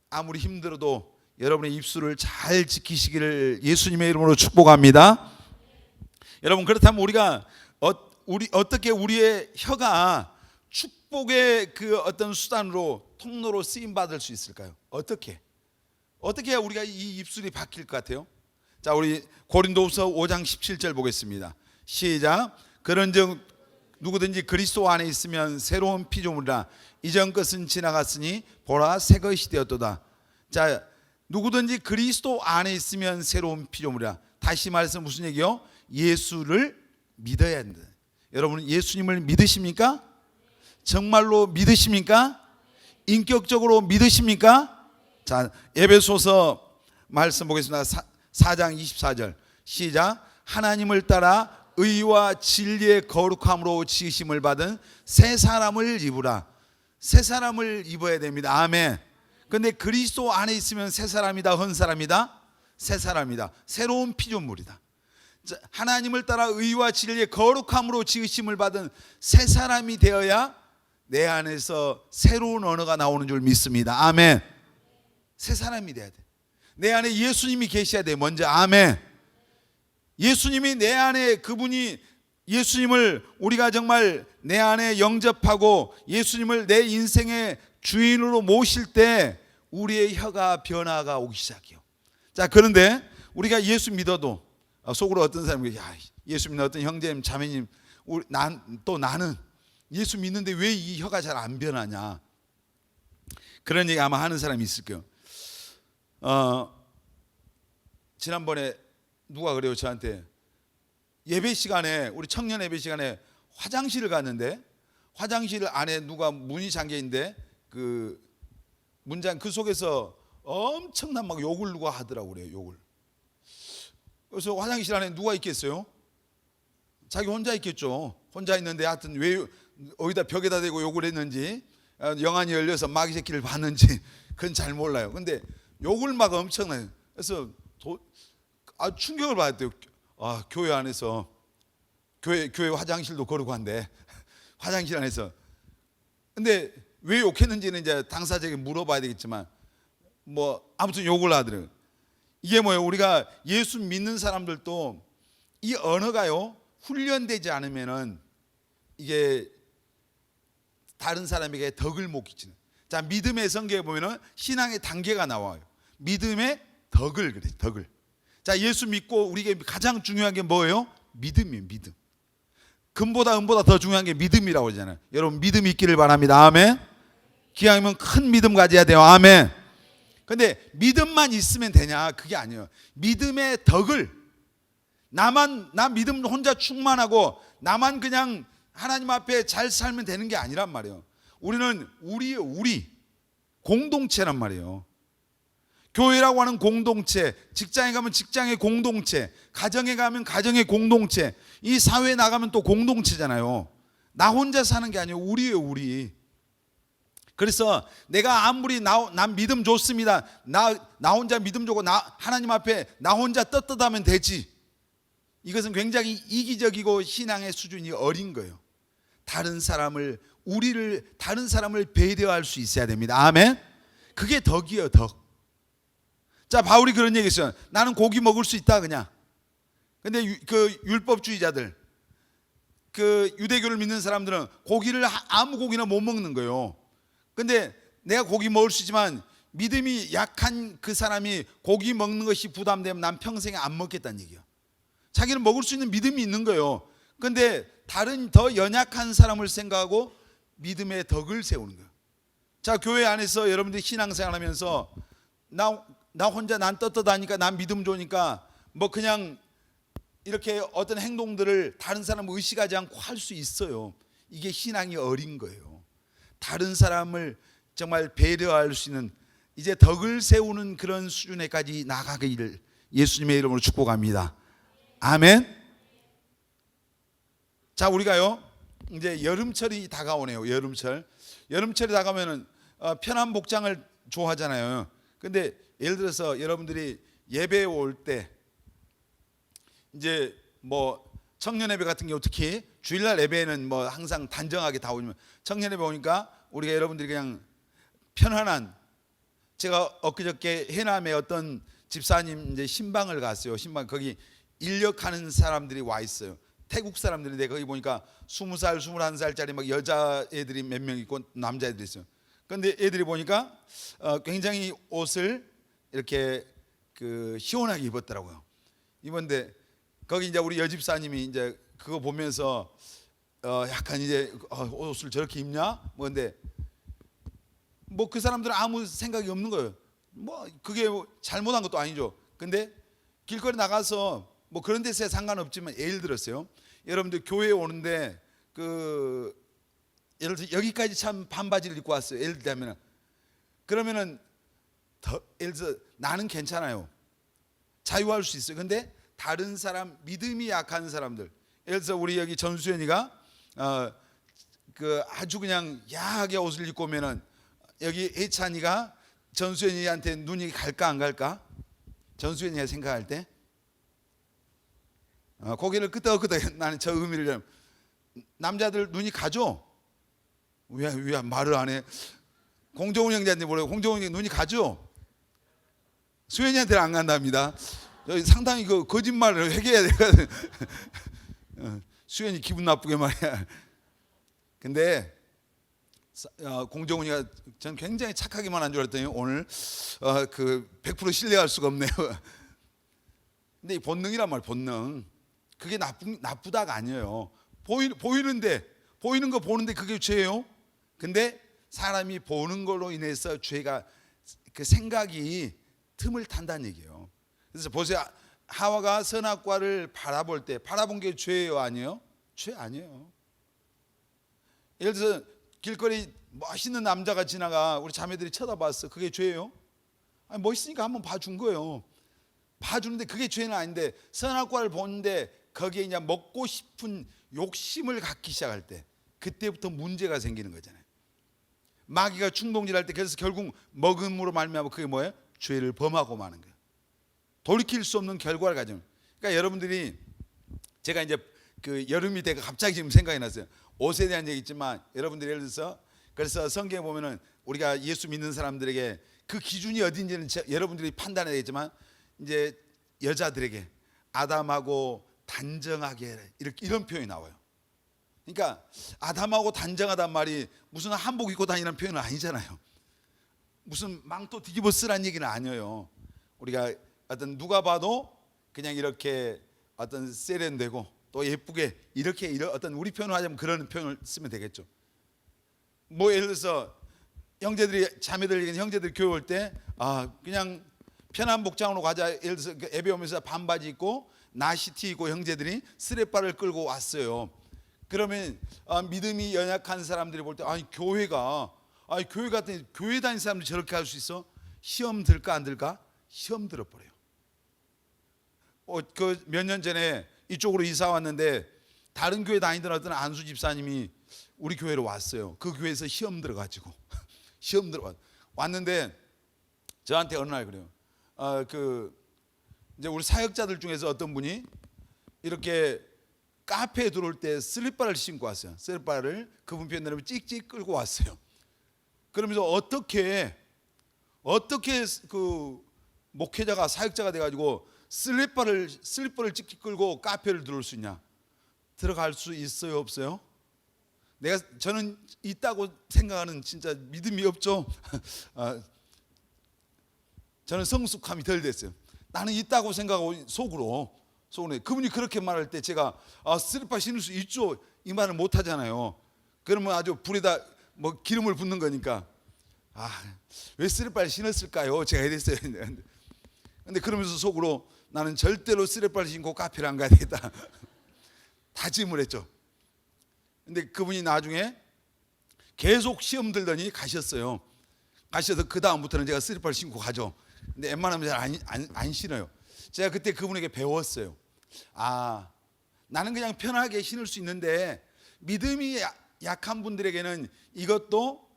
아무리 힘들어도 여러분의 입술을 잘 지키시기를 예수님의 이름으로 축복합니다. 여러분, 그렇다면 우리가 어떻게 우리의 혀가 축복의 그 어떤 수단으로, 통로로 쓰임 받을 수 있을까요? 어떻게 해야 우리가 이 입술이 바뀔 것 같아요? 자, 우리 고린도후서 5장 17절 보겠습니다. 시작. 그런즉 누구든지 그리스도 안에 있으면 새로운 피조물이라, 이전 것은 지나갔으니 보라 새 것이 되었도다. 자, 누구든지 그리스도 안에 있으면 새로운 피조물이라. 다시 말해서 무슨 얘기요? 예수를 믿어야 한다. 여러분, 예수님을 믿으십니까? 정말로 믿으십니까? 인격적으로 믿으십니까? 자, 에베소서 말씀 보겠습니다. 4장 24절 시작. 하나님을 따라 의와 진리의 거룩함으로 지으심을 받은 새 사람을 입으라. 새 사람을 입어야 됩니다. 아멘. 근데 그리스도 안에 있으면 새 사람이다, 헌 사람이다? 새 사람이다. 새로운 피조물이다. 하나님을 따라 의와 진리의 거룩함으로 지으심을 받은 새 사람이 되어야 내 안에서 새로운 언어가 나오는 줄 믿습니다. 아멘. 새 사람이 돼야 돼. 내 안에 예수님이 계셔야 돼. 먼저. 아멘. 예수님이 내 안에, 그분이, 예수님을 우리가 정말 내 안에 영접하고 예수님을 내 인생의 주인으로 모실 때 우리의 혀가 변화가 오기 시작해요. 자, 그런데 우리가 예수 믿어도 속으로 어떤 사람이, 야, 예수 믿는 어떤 형제님, 자매님, 나는 예수 믿는데 왜 이 혀가 잘 안 변하냐, 그런 얘기 아마 하는 사람이 있을 거예요. 지난번에 누가 그래요, 저한테. 예배 시간에, 우리 청년 예배 시간에 화장실을 갔는데, 화장실 안에 누가 문이 잠겨 있는데 그 문장 그 속에서 엄청난 막 욕을 누가 하더라고 그래요. 욕을. 그래서 화장실 안에 누가 있겠어요? 자기 혼자 있겠죠. 혼자 있는데 하여튼 왜 어디다 벽에다 대고 욕을 했는지, 영안이 열려서 마귀 새끼를 봤는지 그건 잘 몰라요. 근데 욕을 막 엄청나요. 그래서 충격을 받았대요. 교회 안에서, 교회 화장실도 거룩한데 화장실 안에서. 근데 왜 욕했는지는 이제 당사자에게 물어봐야 되겠지만, 아무튼 욕을 하더라고요. 이게 뭐예요? 우리가 예수 믿는 사람들도 이 언어가요, 훈련되지 않으면은 이게 다른 사람에게 덕을 못 끼치는. 자, 믿음의 성경에 보면은 신앙의 단계가 나와요. 믿음의 덕을, 그래, 덕을. 자, 예수 믿고 우리에게 가장 중요한 게 뭐예요? 믿음이에요, 믿음. 금보다 은보다 더 중요한 게 믿음이라고 하잖아요. 여러분, 믿음이 있기를 바랍니다. 아멘. 기왕이면 큰 믿음 가져야 돼요. 아멘. 근데 믿음만 있으면 되냐? 그게 아니에요. 믿음의 덕을, 나 믿음 혼자 충만하고 나만 그냥 하나님 앞에 잘 살면 되는 게 아니란 말이에요. 우리는 우리 공동체란 말이에요. 교회라고 하는 공동체, 직장에 가면 직장의 공동체, 가정에 가면 가정의 공동체, 이 사회에 나가면 또 공동체잖아요. 나 혼자 사는 게 아니에요. 우리예요, 우리. 그래서 내가 아무리 난 믿음 좋습니다, 나 혼자 믿음 좋고 하나님 앞에 나 혼자 떳떳하면 되지, 이것은 굉장히 이기적이고 신앙의 수준이 어린 거예요. 다른 사람을 배려할 수 있어야 됩니다. 아멘. 그게 덕이에요, 덕. 자, 바울이 그런 얘기 했어요. 나는 고기 먹을 수 있다, 그냥. 근데 그 율법주의자들, 그 유대교를 믿는 사람들은 고기를 아무 고기나 못 먹는 거예요. 근데 내가 고기 먹을 수 있지만 믿음이 약한 그 사람이 고기 먹는 것이 부담되면 난 평생에 안 먹겠다는 얘기예요. 자기는 먹을 수 있는 믿음이 있는 거예요. 근데 다른 더 연약한 사람을 생각하고 믿음의 덕을 세우는 거예요. 자, 교회 안에서 여러분들이 신앙생활 하면서 나 혼자 난 떳떳하니까, 난 믿음 좋으니까 그냥 이렇게 어떤 행동들을 다른 사람 의식하지 않고 할 수 있어요. 이게 신앙이 어린 거예요. 다른 사람을 정말 배려할 수 있는, 이제 덕을 세우는 그런 수준에까지 나가기를 예수님의 이름으로 축복합니다. 아멘. 자, 우리가요 이제 여름철이 다가오네요. 여름철이 다가오면은 편한 복장을 좋아하잖아요. 근데 예를 들어서 여러분들이 예배에 올 때 이제 뭐 청년 예배 같은 경우 특히 주일날 예배에는 뭐 항상 단정하게 다 오지만 청년 예배 오니까 우리가 여러분들이 그냥 편안한, 제가 엊그저께 해남에 어떤 집사님 이제 신방을 갔어요. 신방 거기 인력하는 사람들이 와 있어요. 태국 사람들인데 거기 보니까 20살, 21살짜리 막 여자애들이 몇 명 있고 남자애들이 있어요. 근데 애들이 보니까 굉장히 옷을 이렇게 그 시원하게 입었더라고요. 입었는데 거기 이제 우리 여집사님이 이제 그거 보면서 약간 이제 옷을 저렇게 입냐? 뭔데 뭐 그 사람들은 아무 생각이 없는 거예요. 뭐 그게 뭐 잘못한 것도 아니죠. 근데 길거리 나가서 뭐 그런 데서 상관없지만 예를 들었어요. 여러분들 교회에 오는데 그 예를 들어 여기까지 참 반바지를 입고 왔어요. 예를 들면 그러면은 예를 들어 나는 괜찮아요. 자유할 수 있어요. 근데 다른 사람, 믿음이 약한 사람들, 예를 들어서 우리 여기 전수연이가 그 아주 그냥 야하게 옷을 입고 오면은 여기 애찬이가 전수연이한테 눈이 갈까 안 갈까? 전수연이가 생각할 때 고개를 끄덕끄덕. 나는 저 의미를 좀, 남자들 눈이 가죠? 왜 말을 안 해? 공정훈 형제한테 뭐래요? 공정훈 형제 눈이 가죠? 수연이한테는 안 간답니다. 상당히 그 거짓말을 회개해야 되거든. 수연이 기분 나쁘게 말이야. 근데 공정훈이가 전 굉장히 착하기만 한 줄 알았더니 오늘 그 100% 신뢰할 수가 없네요. 근데 이 본능이란 말, 본능. 그게 나쁘다가 아니에요. 보이는 거 보는데 그게 죄예요. 근데 사람이 보는 걸로 인해서 죄가 그 생각이 틈을 탄다는 얘기예요. 그래서 보세요. 하와가 선악과를 바라볼 때 바라본 게 죄예요, 아니에요? 죄 아니에요. 예를 들어서 길거리 멋있는 남자가 지나가 우리 자매들이 쳐다봤어. 그게 죄예요? 아니, 멋있으니까 한번 봐준 거예요. 봐주는데 그게 죄는 아닌데 선악과를 보는데 거기에 이제 먹고 싶은 욕심을 갖기 시작할 때 그때부터 문제가 생기는 거잖아요. 마귀가 충동질할 때 그래서 결국 먹음으로 말미암아 그게 뭐예요? 죄를 범하고 마는 거예요. 돌이킬 수 없는 결과를 가져요. 그러니까 여러분들이 제가 이제 그 여름이 되고 갑자기 지금 생각이 났어요. 옷에 대한 얘기 있지만 여러분들이 예를 들어서 그래서 성경에 보면은 우리가 예수 믿는 사람들에게 그 기준이 어딘지는 여러분들이 판단해야 되겠지만 이제 여자들에게 아담하고 단정하게 이런 표현이 나와요. 그러니까 아담하고 단정하단 말이 무슨 한복 입고 다니는 표현은 아니잖아요. 무슨 망토 뒤집어 쓰라는 얘기는 아니에요. 우리가 어떤 누가 봐도 그냥 이렇게 어떤 세련되고 또 예쁘게 이렇게 어떤 우리 표현을 하자면 그런 표현을 쓰면 되겠죠. 뭐 예를 들어서 형제들이 자매들 형제들 교회 올 때 그냥 편한 복장으로 가자. 예를 들어서 예배 오면서 반바지 입고 나시티 입고 형제들이 스레바를 끌고 왔어요. 그러면 믿음이 연약한 사람들이 볼 때 교회 같은 교회 다니는 사람들이 저렇게 할 수 있어? 시험 들까 안 들까? 시험 들어버려요. 그 몇 년 전에 이쪽으로 이사 왔는데 다른 교회 다니던 어떤 안수 집사님이 우리 교회로 왔어요. 그 교회에서 시험 들어가지고 시험 들어 왔는데 저한테 어느 날 그래요. 이제 우리 사역자들 중에서 어떤 분이 이렇게 카페에 들어올 때 슬리퍼를 신고 왔어요. 슬리퍼를 그분 표현대로 찍찍 끌고 왔어요. 그러면서 어떻게 그 목회자가 사역자가 돼가지고 슬리퍼를 찍찍 끌고 카페를 들어올 수 있냐? 들어갈 수 있어요, 없어요? 저는 있다고 생각하는 진짜 믿음이 없죠. 저는 성숙함이 덜 됐어요. 나는 있다고 생각하고 속으로 그분이 그렇게 말할 때 제가 슬리퍼 신을 수 있죠 이 말을 못 하잖아요. 그러면 아주 불에다 뭐 기름을 붓는 거니까 왜 슬리퍼를 신었을까요? 제가 이랬어요. 근데 그러면서 속으로 나는 절대로 슬리퍼를 신고 카페를 안 가야 되겠다 다짐을 했죠. 근데 그분이 나중에 계속 시험 들더니 가셨어요. 가셔서 그 다음부터는 제가 슬리퍼를 신고 가죠. 근데 웬만하면 잘 안 신어요. 제가 그때 그분에게 배웠어요. 나는 그냥 편하게 신을 수 있는데 믿음이 약한 분들에게는 이것도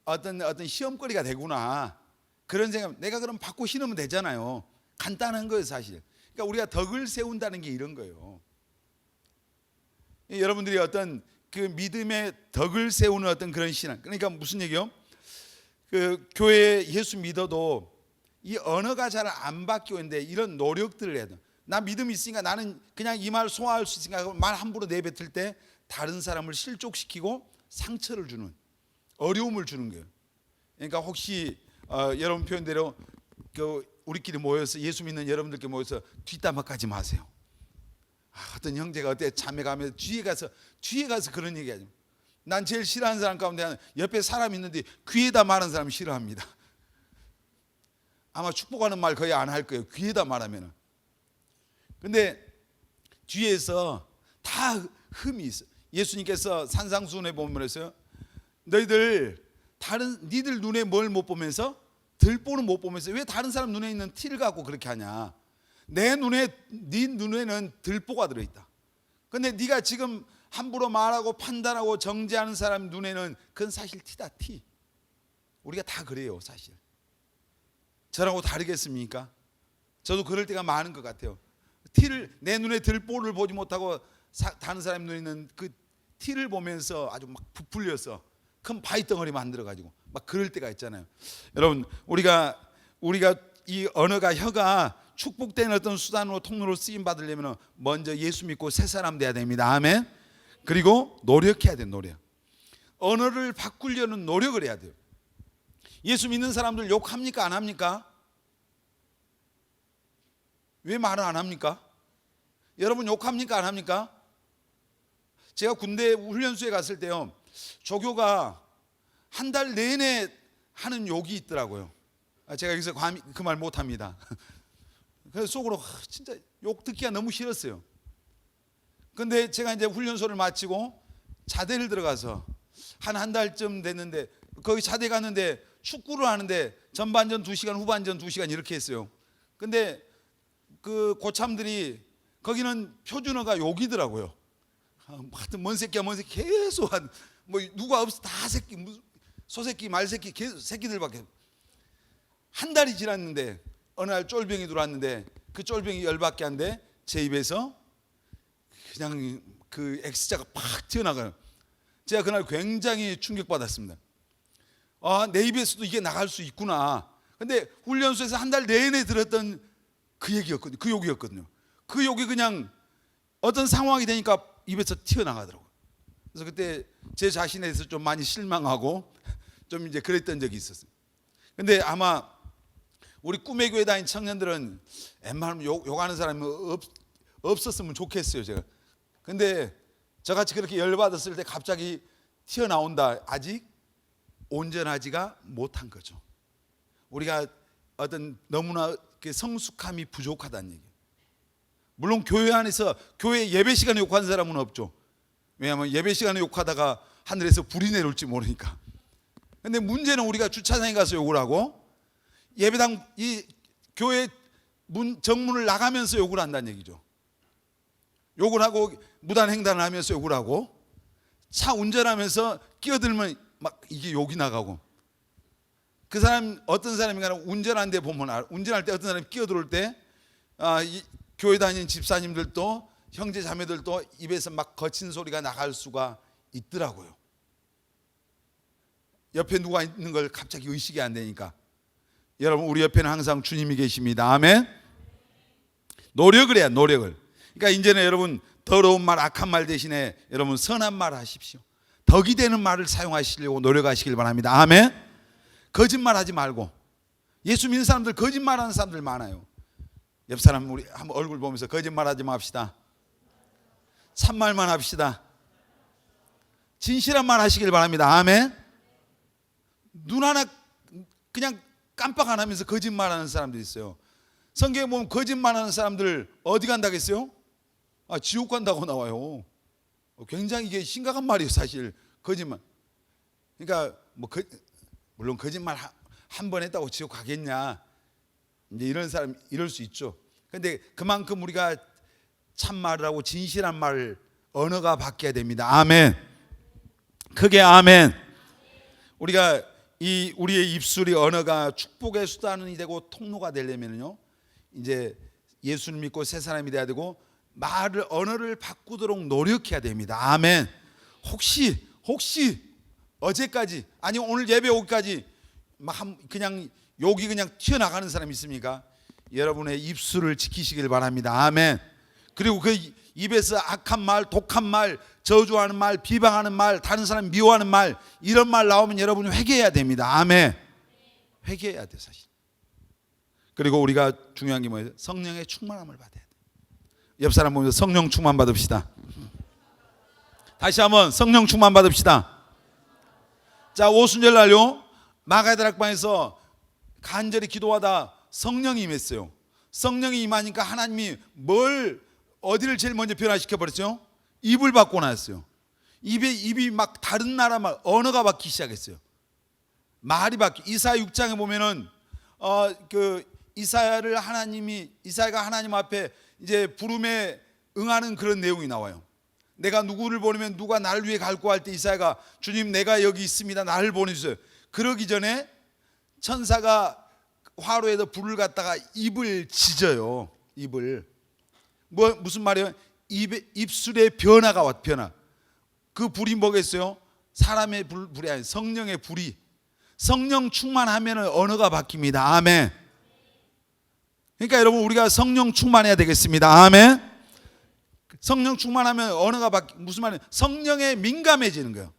어떤 시험거리가 되구나 그런 생각. 내가 그럼 받고 신으면 되잖아요. 간단한 거예요 사실. 그러니까 우리가 덕을 세운다는 게 이런 거예요. 여러분들이 어떤 그 믿음의 덕을 세우는 어떤 그런 신앙. 그러니까 무슨 얘기요? 그 교회 예수 믿어도 이 언어가 잘 안 바뀌고 있는데 이런 노력들을 해야 돼. 나 믿음이 있으니까 나는 그냥 이 말 소화할 수 있으니까 말 함부로 내뱉을 때 다른 사람을 실족시키고 상처를 주는, 어려움을 주는 거예요. 그러니까 혹시 여러분 표현대로 우리끼리 모여서 예수 믿는 여러분들께 모여서 뒷담화까지 마세요. 어떤 형제가 어때 자매가 하면 뒤에 가서 그런 얘기하죠. 난 제일 싫어하는 사람 가운데 옆에 사람 있는데 귀에다 말하는 사람 싫어합니다. 아마 축복하는 말 거의 안 할 거예요. 귀에다 말하면은. 근데 뒤에서 다 흠이 있어. 예수님께서 산상수훈에 보면 그랬어요. 니들 눈에 뭘 못 보면서 들보는 못 보면서 왜 다른 사람 눈에 있는 티를 갖고 그렇게 하냐. 네 눈에는 들보가 들어있다. 근데 네가 지금 함부로 말하고 판단하고 정죄하는 사람 눈에는 그건 사실 티다, 티. 우리가 다 그래요 사실. 저라고 다르겠습니까? 저도 그럴 때가 많은 것 같아요. 내 눈에 들보를 보지 못하고 다른 사람 눈에 있는 그 티를 보면서 아주 막 부풀려서 큰 바위덩어리 만들어가지고 막 그럴 때가 있잖아요. 여러분 우리가 이 언어가 혀가 축복된 어떤 수단으로 통로로 쓰임 받으려면 먼저 예수 믿고 새 사람 돼야 됩니다. 아멘. 그리고 노력해야 돼요. 노력. 언어를 바꾸려는 노력을 해야 돼요. 예수 믿는 사람들 욕합니까? 안 합니까? 왜 말을 안 합니까? 여러분 욕합니까? 안 합니까? 제가 군대 훈련소에 갔을 때요, 조교가 한 달 내내 하는 욕이 있더라고요. 제가 여기서 그 말 못합니다. 그래서 속으로 진짜 욕 듣기가 너무 싫었어요. 근데 제가 이제 훈련소를 마치고 자대를 들어가서 한 달쯤 됐는데 거기 자대 갔는데 축구를 하는데 전반전 2시간 후반전 2시간 이렇게 했어요. 근데 그 고참들이 거기는 표준어가 욕이더라고요. 하여튼 뭔 새끼야 계속 뭐 누가 없어 다 새끼, 무슨 소새끼 말새끼 계속 새끼들밖에. 한 달이 지났는데 어느 날 쫄병이 들어왔는데 그 쫄병이 열받게 한데 제 입에서 그냥 그 X자가 팍 튀어나가요. 제가 그날 굉장히 충격받았습니다. 내 입에서도 이게 나갈 수 있구나. 근데 훈련소에서 한 달 내내 들었던 그 얘기였거든요. 그 욕이었거든요. 그 욕이 그냥 어떤 상황이 되니까 입에서 튀어나가더라고요. 그래서 그때 제 자신에 대해서 좀 많이 실망하고 좀 이제 그랬던 적이 있었어요. 근데 아마 우리 꿈의 교회 다닌 청년들은 웬만하면 욕하는 사람이 없었으면 좋겠어요 제가. 근데 저같이 그렇게 열받았을 때 갑자기 튀어나온다. 아직 온전하지가 못한 거죠. 우리가 어떤 너무나 성숙함이 부족하다는 얘기예요. 물론 교회 안에서 교회 예배 시간에 욕하는 사람은 없죠. 왜냐하면 예배 시간에 욕하다가 하늘에서 불이 내려올지 모르니까. 근데 문제는 우리가 주차장에 가서 욕을 하고 예배당 이 교회 정문을 나가면서 욕을 한다는 얘기죠. 욕을 하고 무단 횡단을 하면서 욕을 하고 차 운전하면서 끼어들면 막 이게 욕이 나가고. 그 사람 어떤 사람인가 운전하는 데 보면 운전할 때 어떤 사람이 끼어들어올 때 이 교회 다니는 집사님들도 형제 자매들도 입에서 막 거친 소리가 나갈 수가 있더라고요. 옆에 누가 있는 걸 갑자기 의식이 안 되니까. 여러분 우리 옆에는 항상 주님이 계십니다. 아멘. 노력을 해야 노력을. 그러니까 이제는 여러분 더러운 말 악한 말 대신에 여러분 선한 말 하십시오. 덕이 되는 말을 사용하시려고 노력하시길 바랍니다. 아멘. 거짓말하지 말고. 예수 믿는 사람들 거짓말하는 사람들 많아요. 옆 사람 우리 한번 얼굴 보면서 거짓말하지 맙시다. 참말만 합시다. 진실한 말 하시길 바랍니다. 아멘. 눈 하나 그냥 깜빡 안 하면서 거짓말하는 사람들이 있어요. 성경에 보면 거짓말하는 사람들 어디 간다겠어요? 지옥 간다고 나와요. 굉장히 이게 심각한 말이에요 사실. 거짓말. 그러니까 물론 거짓말 한 번 했다고 지옥 가겠냐, 이제 이런 사람 이럴 수 있죠. 근데 그만큼 우리가 참말을 하고 진실한 말 언어가 바뀌어야 됩니다. 아멘. 크게 아멘. 우리가 이 우리의 입술이 언어가 축복의 수단이 되고 통로가 되려면요, 이제 예수를 믿고 새 사람이 돼야 되고 언어를 바꾸도록 노력해야 됩니다. 아멘. 혹시 어제까지 아니 오늘 예배 오기까지 그냥 욕이 그냥 튀어나가는 사람 있습니까? 여러분의 입술을 지키시길 바랍니다. 아멘. 그리고 그 입에서 악한 말, 독한 말, 저주하는 말, 비방하는 말, 다른 사람 미워하는 말, 이런 말 나오면 여러분이 회개해야 됩니다. 아멘. 회개해야 돼 사실. 그리고 우리가 중요한 게 뭐예요? 성령의 충만함을 받아야 돼. 옆 사람 보면서 성령 충만 받읍시다. 다시 한번 성령 충만 받읍시다. 자, 오순절 날요, 마가다락방에서 간절히 기도하다 성령이 임했어요. 성령이 임하니까 하나님이 어디를 제일 먼저 변화시켜 버렸죠? 입을 바꿔 놨어요. 입이 막 다른 나라 말, 언어가 바뀌기 시작했어요. 말이 이사야 6장에 보면은 이사야가 하나님 앞에 이제 부름에 응하는 그런 내용이 나와요. 내가 누구를 보내면 누가 나를 위해 갈 거 할 때 이사야가 주님 내가 여기 있습니다. 나를 보내주세요. 그러기 전에 천사가 화로에서 불을 갖다가 입을 지져요. 입을. 무슨 말이에요? 입술에 변화가 왔. 변화. 그 불이 뭐겠어요? 사람의 불이 아니라 성령의 불이. 성령 충만하면 언어가 바뀝니다. 아멘. 그러니까 여러분 우리가 성령 충만해야 되겠습니다. 아멘. 성령 충만하면 언어가 무슨 말이에요? 성령에 민감해지는 거예요.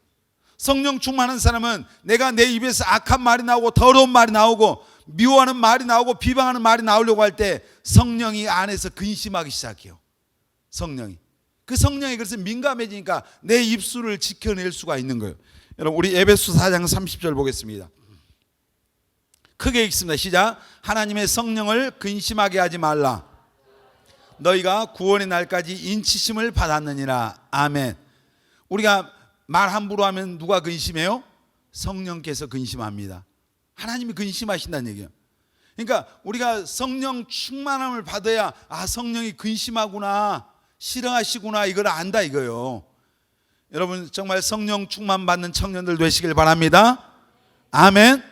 성령 충만한 사람은 내가 내 입에서 악한 말이 나오고 더러운 말이 나오고 미워하는 말이 나오고 비방하는 말이 나오려고 할 때 성령이 안에서 근심하기 시작해요. 그 성령이 그래서 민감해지니까 내 입술을 지켜낼 수가 있는 거예요. 여러분 우리 에베소 4장 30절 보겠습니다. 크게 읽습니다. 시작. 하나님의 성령을 근심하게 하지 말라. 너희가 구원의 날까지 인치심을 받았느니라. 아멘. 우리가 말 함부로 하면 누가 근심해요? 성령께서 근심합니다. 하나님이 근심하신다는 얘기예요. 그러니까 우리가 성령 충만함을 받아야 성령이 근심하구나, 싫어하시구나 이걸 안다 이거예요. 여러분 정말 성령 충만 받는 청년들 되시길 바랍니다. 아멘.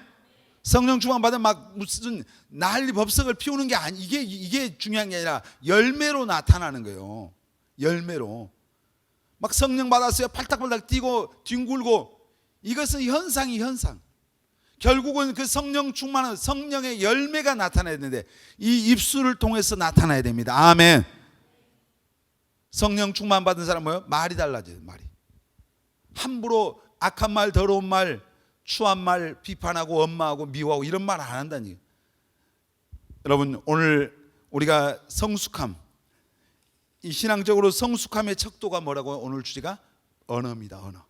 성령 충만 받으면 막 무슨 난리 법석을 피우는 게 아니, 이게 중요한 게 아니라 열매로 나타나는 거예요. 열매로 막 성령 받았어요. 팔딱팔딱 뛰고 뒹굴고, 이것은 현상. 결국은 그 성령 충만한 성령의 열매가 나타나야 되는데 이 입술을 통해서 나타나야 됩니다. 아멘. 성령 충만 받은 사람 뭐예요? 말이 달라져요. 말이 함부로 악한 말, 더러운 말, 추한 말, 비판하고 엄마하고 미워하고 이런 말 안 한다는 얘기예요. 여러분 오늘 우리가 성숙함, 이 신앙적으로 성숙함의 척도가 뭐라고? 오늘 주제가 언어입니다. 언어.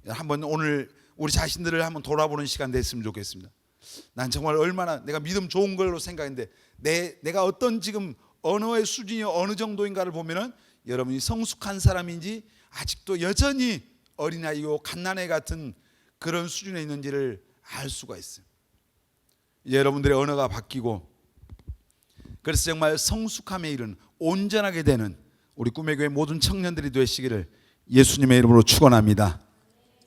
한번 오늘 우리 자신들을 한번 돌아보는 시간 됐으면 좋겠습니다. 난 정말 얼마나 내가 믿음 좋은 걸로 생각했는데 내가 어떤 지금 언어의 수준이 어느 정도인가를 보면은 여러분이 성숙한 사람인지 아직도 여전히 어린아이요 갓난애 같은 그런 수준에 있는지를 알 수가 있어요. 여러분들의 언어가 바뀌고, 그래서 정말 성숙함에 이른 온전하게 되는 우리 꿈의 교회 모든 청년들이 되시기를 예수님의 이름으로 축원합니다.